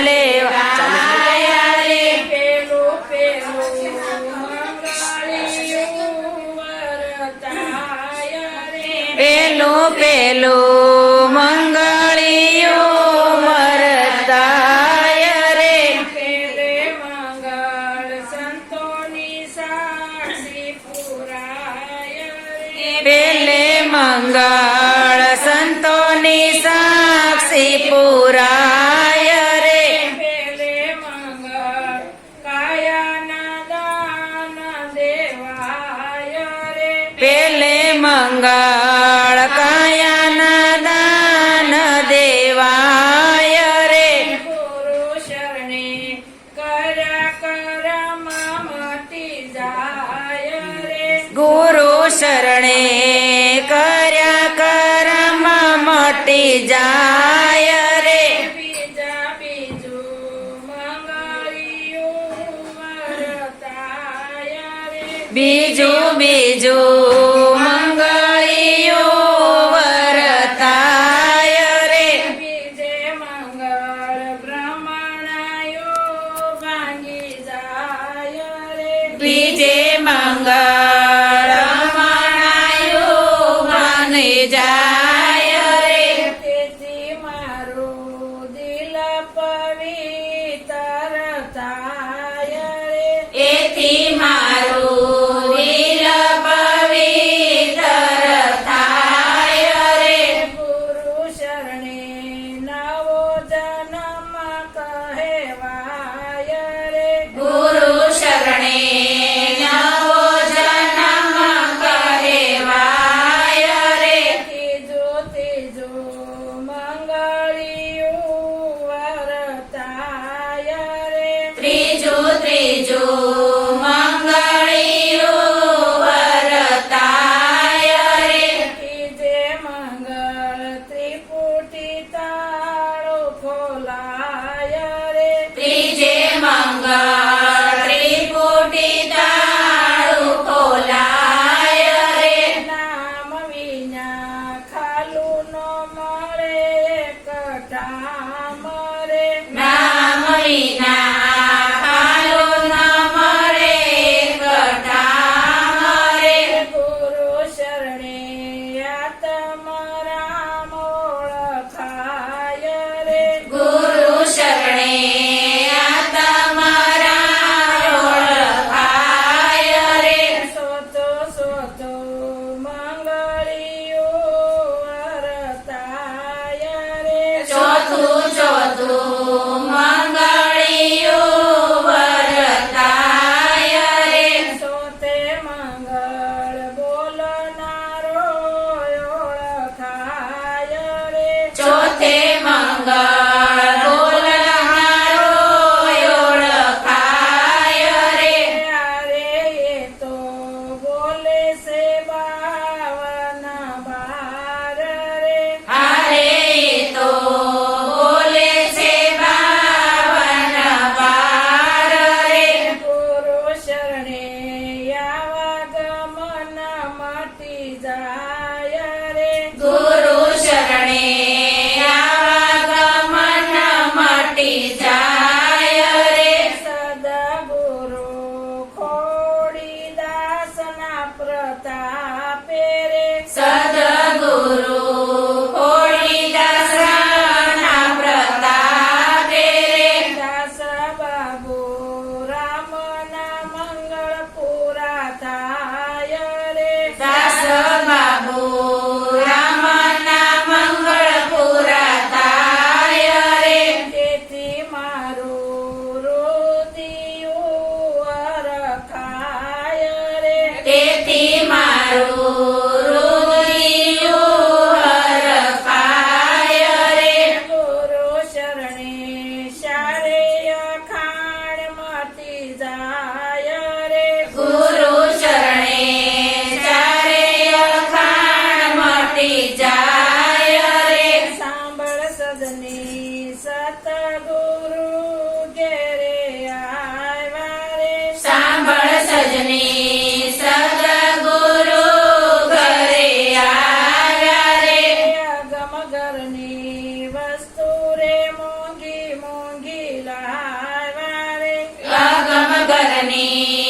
લેવાય રે પેલું પેલું મંગળિયું વરતાય રે પેલું પેલું મંગળિયું વરતાય રે પેલે મંગળ સંતોની સાક્ષી પુરાય રે પેલે મંગળ સંતોની સાક્ષી પુરાય રે પેલે મંગળ કાયાના દાન દેવાય રે પેલે મંગળ કાયાના દાન દેવાય રે ગુરુ શરણે કર્યા કરમ મટી જાય રે ગુરુ શરણે કર્યા કરમ મટી જાય રે બીજા બીજું મંગળિયું વરતાય રે બીજું બીજું મંગળિયું વરતાય રે બીજે મંગળ બ્રહ્મણાયો ભાંગી જાય રે બીજે મંગળ મણાયું બની જાય રે તેથી મારું દિલ પવિત્ર થાય રે એથી મારું દિલ પવિત્ર થાય રે ગુરુ શરણે નવો જન્મ કહેવાય રે ગુરુ શરણે નવો જન્મ કહેવાય રે ત્રીજો ત્રીજો મંગળિયું વરતાય રે ત્રીજું ત્રીજું મંગળિયું વરતાય રે ત્રીજે મંગળ ત્રિપુટી તાળો ખોલાય રે ત્રીજે મંગળ ત્રિપુટી તાળું ખોલાય રે નામ વિના ખાલું નો મળે કટામ રે નામ વિના ખાલું ન મળે કટામ રે ગુરુ શરણે આત્મ રામ ઓળખાય રે ગુરુ શરણે આ તમારા જગની